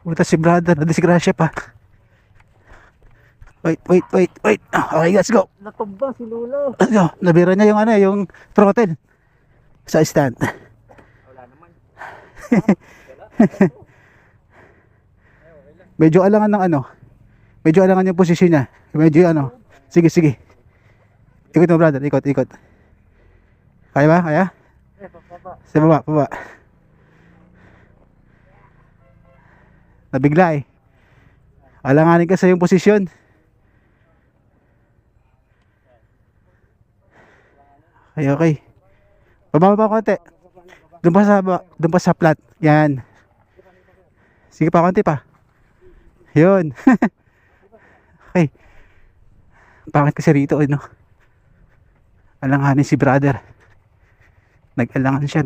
Buta si brother, nadisgrasya pa. Wait. Okay, let's go. Natumba si Lolo. Let's go. Nabira niya yung ano, yung throttle sa stand. Wala naman. Medyo alangan ng ano. Medyo alangan yung posisyon niya. Medyo ano. Sige. Ikot mo brother, ikot. Kaya ba? Kaya? Papa. Sa baba. Nabigla eh. Alanganin ka sa yung posisyon. Okay. Baba pa konti. Doon pa sa flat. Yan. Sige pa konti pa. Yun. Okay. Pangit kasi rito, no? Alanganin si brother. Nag-alangan siya.